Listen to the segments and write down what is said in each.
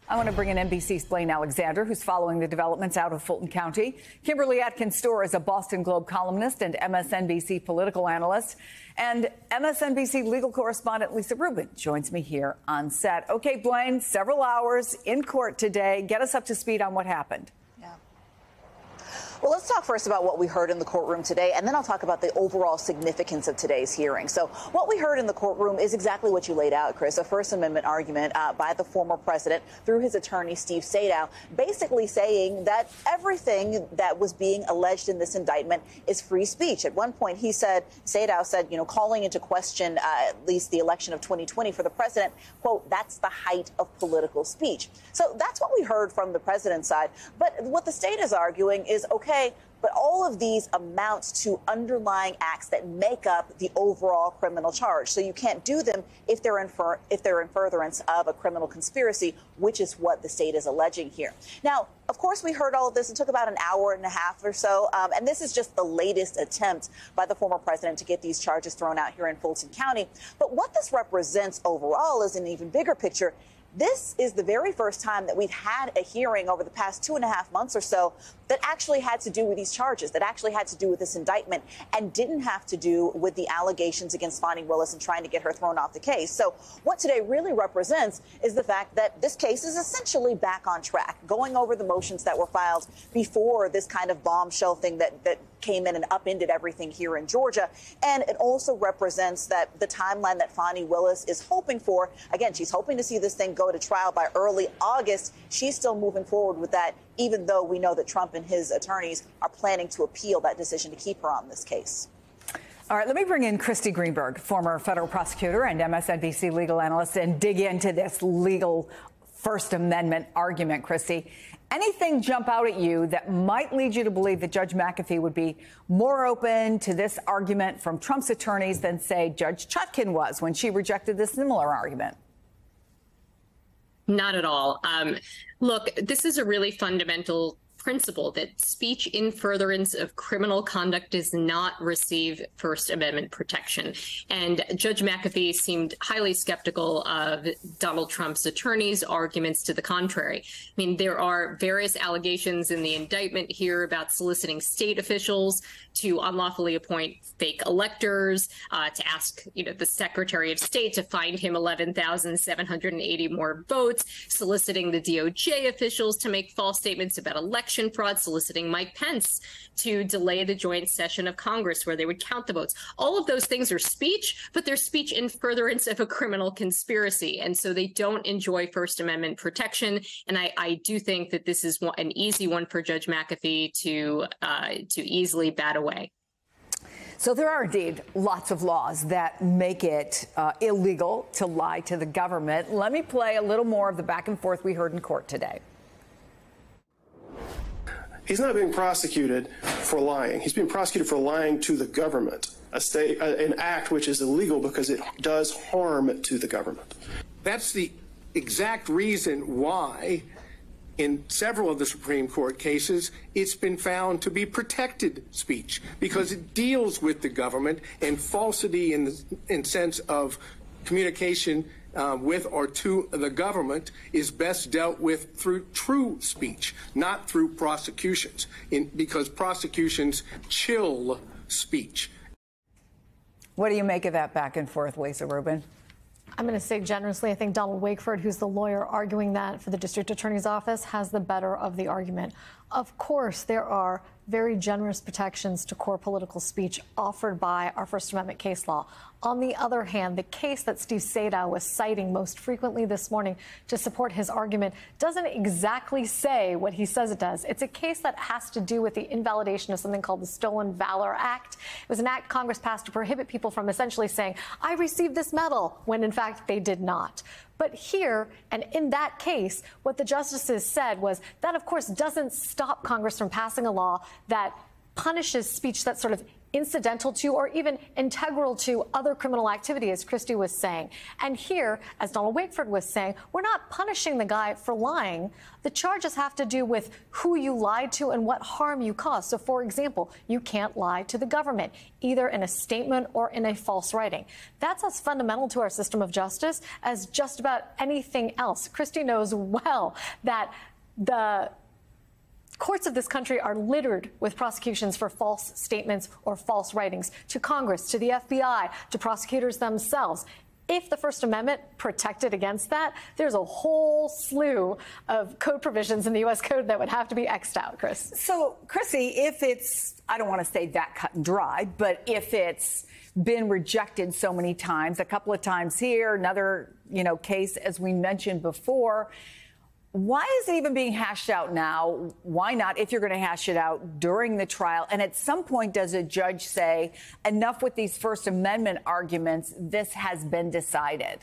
I want to bring in NBC's Blaine Alexander, who's following the developments out of Fulton County. Kimberly Atkins Stohr is a Boston Globe columnist and MSNBC political analyst. And MSNBC legal correspondent Lisa Rubin joins me here on set. Okay, Blaine, several hours in court today. Get us up to speed on what happened. Well, let's talk first about what we heard in the courtroom today, and then I'll talk about the overall significance of today's hearing. So what we heard in the courtroom is exactly what you laid out, Chris, a First Amendment argument by the former president through his attorney, Steve Sadow, basically saying that everything that was being alleged in this indictment is free speech. At one point, Sadow said, calling into question at least the election of 2020 for the president, quote, that's the height of political speech. So that's what we heard from the president's side. But what the state is arguing is, okay, but all of these amounts to underlying acts that make up the overall criminal charge. So you can't do them if they're in furtherance of a criminal conspiracy, which is what the state is alleging here. Now, of course, we heard all of this. It took about an hour and a half or so. And this is just the latest attempt by the former president to get these charges thrown out here in Fulton County. But what this represents overall is an even bigger picture. This is the very first time that we've had a hearing over the past 2.5 months or so that actually had to do with these charges, that actually had to do with this indictment, and didn't have to do with the allegations against Fani Willis and trying to get her thrown off the case. So what today really represents is the fact that this case is essentially back on track, going over the motions that were filed before this kind of bombshell thing that came in and upended everything here in Georgia. And it also represents that the timeline that Fani Willis is hoping for, again, she's hoping to see this thing go to trial by early August. She's still moving forward with that, even though we know that Trump and his attorneys are planning to appeal that decision to keep her on this case. All right, let me bring in Christy Greenberg, former federal prosecutor and MSNBC legal analyst, and dig into this legal First Amendment argument. Christy, anything jump out at you that might lead you to believe that Judge McAfee would be more open to this argument from Trump's attorneys than, say, Judge Chutkan was when she rejected this similar argument? Not at all. Look, this is a really fundamental principle that speech in furtherance of criminal conduct does not receive First Amendment protection. And Judge McAfee seemed highly skeptical of Donald Trump's attorneys' arguments to the contrary. I mean, there are various allegations in the indictment here about soliciting state officials to unlawfully appoint fake electors, to ask, the Secretary of State to find him 11,780 more votes, soliciting the DOJ officials to make false statements about election fraud, soliciting Mike Pence to delay the joint session of Congress where they would count the votes. All of those things are speech, but they're speech in furtherance of a criminal conspiracy. And so they don't enjoy First Amendment protection. And I do think that this is an easy one for Judge McAfee to easily bat away. So there are indeed lots of laws that make it illegal to lie to the government. Let me play a little more of the back and forth we heard in court today. He's not being prosecuted for lying. He's being prosecuted for lying to the government, an act which is illegal because it does harm to the government. That's the exact reason why in several of the Supreme Court cases, it's been found to be protected speech because it deals with the government, and falsity in sense of communication with or to the government is best dealt with through true speech, not through prosecutions, because prosecutions chill speech. What do you make of that back and forth, Lisa Rubin? I'm going to say generously, I think Donald Wakeford, who's the lawyer arguing that for the district attorney's office, has the better of the argument. Of course, there are very generous protections to core political speech offered by our First Amendment case law. On the other hand, the case that Steve Sadow was citing most frequently this morning to support his argument doesn't exactly say what he says it does. It's a case that has to do with the invalidation of something called the Stolen Valor Act. It was an act Congress passed to prohibit people from essentially saying, I received this medal, when in fact they did not. But here, and in that case, what the justices said was that, of course, doesn't stop Congress from passing a law that punishes speech that's sort of incidental to or even integral to other criminal activity, as Christie was saying. And here, as Donald Wakeford was saying, we're not punishing the guy for lying. The charges have to do with who you lied to and what harm you caused. So, for example, you can't lie to the government, either in a statement or in a false writing. That's as fundamental to our system of justice as just about anything else. Christie knows well that the courts of this country are littered with prosecutions for false statements or false writings, to Congress, to the FBI, to prosecutors themselves. If the First Amendment protected against that, there's a whole slew of code provisions in the U.S. Code that would have to be X'd out, Chris. So, Chrissy, if it's, I don't want to say that cut and dry, but if it's been rejected so many times, a couple of times here, another, case, as we mentioned before, why is it even being hashed out now? Why not, if you're going to hash it out, during the trial? And at some point, does a judge say, enough with these First Amendment arguments, this has been decided?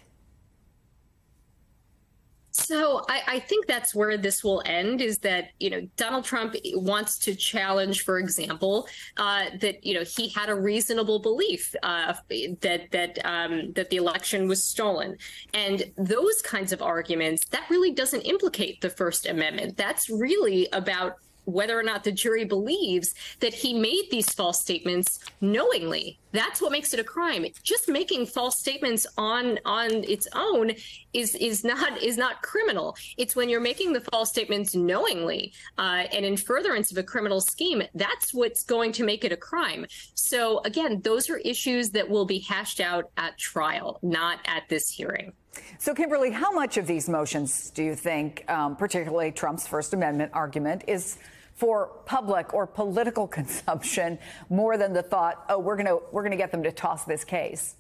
So I think that's where this will end, is that, Donald Trump wants to challenge, for example, that, he had a reasonable belief that the election was stolen. And those kinds of arguments, that really doesn't implicate the First Amendment. That's really about whether or not the jury believes that he made these false statements knowingly. That's what makes it a crime. Just making false statements on its own is not criminal. It's when you're making the false statements knowingly and in furtherance of a criminal scheme, that's what's going to make it a crime. So again, those are issues that will be hashed out at trial, not at this hearing. So, Kimberly, how much of these motions do you think, particularly Trump's First Amendment argument, is for public or political consumption more than the thought, oh, we're gonna get them to toss this case?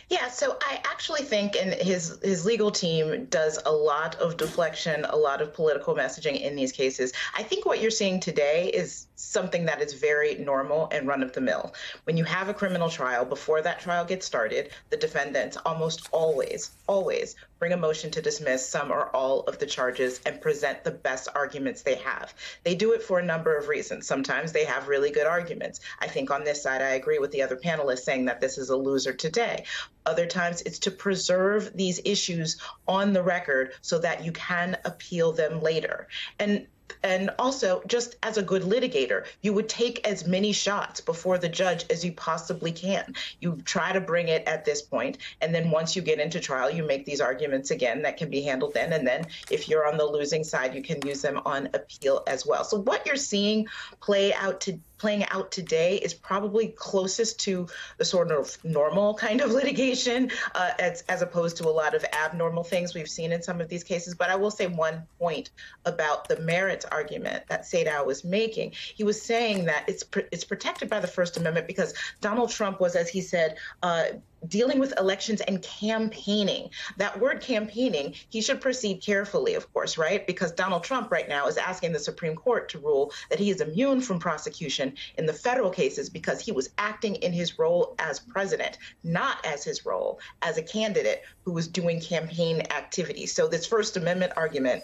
Yeah, so I actually think, and his legal team does a lot of deflection, a lot of political messaging in these cases. I think what you're seeing today is something that is very normal and run-of-the-mill. When you have a criminal trial, before that trial gets started, the defendants almost always bring a motion to dismiss some or all of the charges and present the best arguments they have. They do it for a number of reasons. Sometimes they have really good arguments. I think on this side, I agree with the other panelists saying that this is a loser today. Other times it's to preserve these issues on the record so that you can appeal them later. And also, just as a good litigator, you would take as many shots before the judge as you possibly can. You try to bring it at this point, and then once you get into trial, you make these arguments again that can be handled then. And then if you're on the losing side, you can use them on appeal as well. So what you're seeing playing out today is probably closest to the sort of normal kind of litigation as opposed to a lot of abnormal things we've seen in some of these cases. But I will say one point about the merits argument that Maddow was making. He was saying that it's protected by the First Amendment because Donald Trump was, as he said, dealing with elections and campaigning. That word campaigning, he should proceed carefully, of course, right? Because Donald Trump right now is asking the Supreme Court to rule that he is immune from prosecution in the federal cases because he was acting in his role as president, not as his role as a candidate who was doing campaign activity. So this First Amendment argument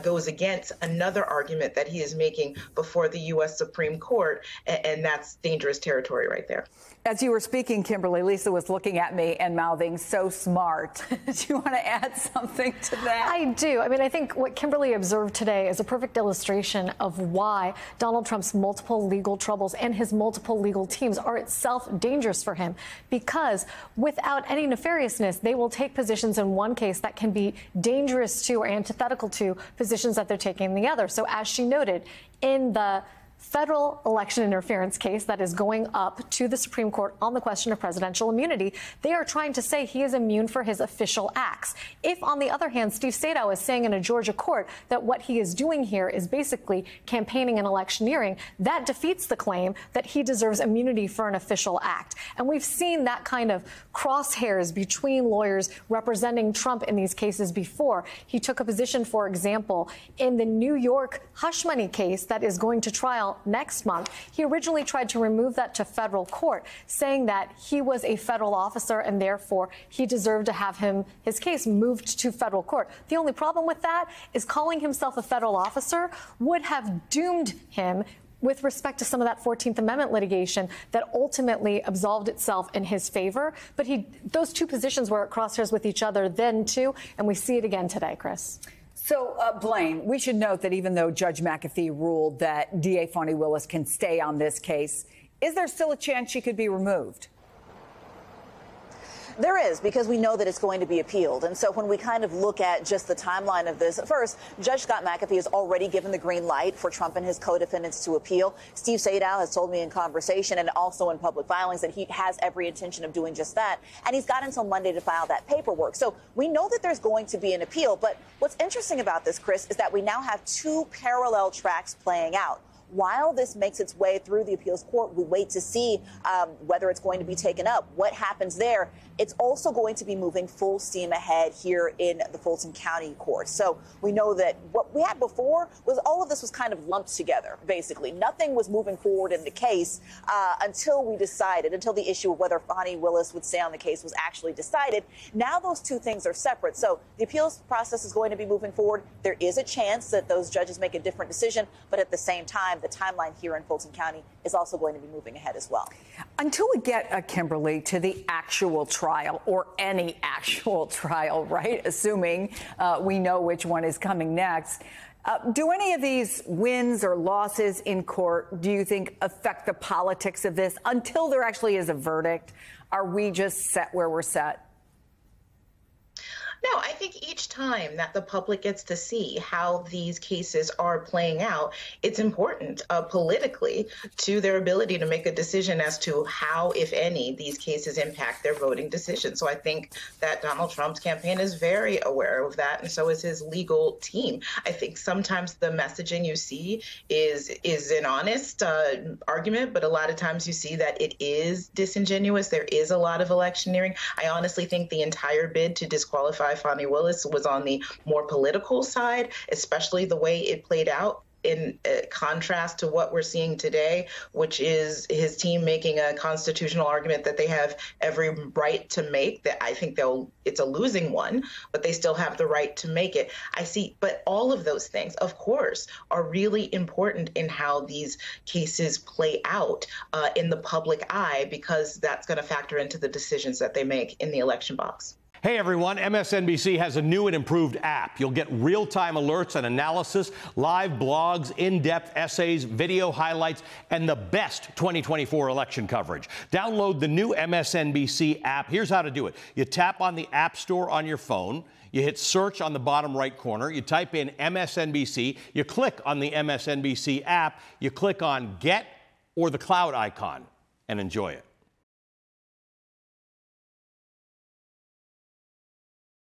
goes against another argument that he is making before the U.S. Supreme Court, and that's dangerous territory right there. As you were speaking, Kimberly, Lisa was looking at me and mouthing, so smart. Do you want to add something to that? I do. I mean, I think what Kimberly observed today is a perfect illustration of why Donald Trump's multiple legal troubles and his multiple legal teams are itself dangerous for him. Because without any nefariousness, they will take positions in one case that can be dangerous to or antithetical to positions that they're taking in the other. So as she noted, in the federal election interference case that is going up to the Supreme Court on the question of presidential immunity, they are trying to say he is immune for his official acts. If, on the other hand, Steve Maddow is saying in a Georgia court that what he is doing here is basically campaigning and electioneering, that defeats the claim that he deserves immunity for an official act. And we've seen that kind of crosshairs between lawyers representing Trump in these cases before. He took a position, for example, in the New York hush money case that is going to trial next month. He originally tried to remove that to federal court, saying that he was a federal officer and therefore he deserved to have his case moved to federal court. The only problem with that is calling himself a federal officer would have doomed him with respect to some of that 14th Amendment litigation that ultimately absolved itself in his favor. But those two positions were at crosshairs with each other then, too, and we see it again today, Chris. So, Blaine, we should note that even though Judge McAfee ruled that DA Fani Willis can stay on this case, is there still a chance she could be removed? There is, because we know that it's going to be appealed. And so when we kind of look at just the timeline of this, first, Judge Scott McAfee has already given the green light for Trump and his co-defendants to appeal. Steve Sadow has told me in conversation and also in public filings that he has every intention of doing just that. And he's got until Monday to file that paperwork. So we know that there's going to be an appeal. But what's interesting about this, Chris, is that we now have two parallel tracks playing out. While this makes its way through the appeals court, we wait to see whether it's going to be taken up, what happens there. It's also going to be moving full steam ahead here in the Fulton County court. So we know that what we had before was all of this was kind of lumped together, basically. Nothing was moving forward in the case until the issue of whether Fani Willis would stay on the case was actually decided. Now those two things are separate. So the appeals process is going to be moving forward. There is a chance that those judges make a different decision, but at the same time, the timeline here in Fulton County is also going to be moving ahead as well. Until we get, Kimberly, to the actual trial, or any actual trial, right, assuming we know which one is coming next, do any of these wins or losses in court, do you think, affect the politics of this? Until there actually is a verdict, are we just set where we're set? No, I think each time that the public gets to see how these cases are playing out, it's important politically to their ability to make a decision as to how, if any, these cases impact their voting decisions. So I think that Donald Trump's campaign is very aware of that, and so is his legal team. I think sometimes the messaging you see is an honest argument, but a lot of times you see that it is disingenuous. There is a lot of electioneering. I honestly think the entire bid to disqualify Fani Willis was on the more political side, especially the way it played out in contrast to what we're seeing today, which is his team making a constitutional argument that they have every right to make. That I think it's a losing one, but they still have the right to make it. But all of those things, of course, are really important in how these cases play out in the public eye, because that's going to factor into the decisions that they make in the election box. Hey everyone, MSNBC has a new and improved app. You'll get real-time alerts and analysis, live blogs, in-depth essays, video highlights, and the best 2024 election coverage. Download the new MSNBC app. Here's how to do it. You tap on the App Store on your phone. You hit search on the bottom right corner. You type in MSNBC. You click on the MSNBC app. You click on Get or the cloud icon and enjoy it.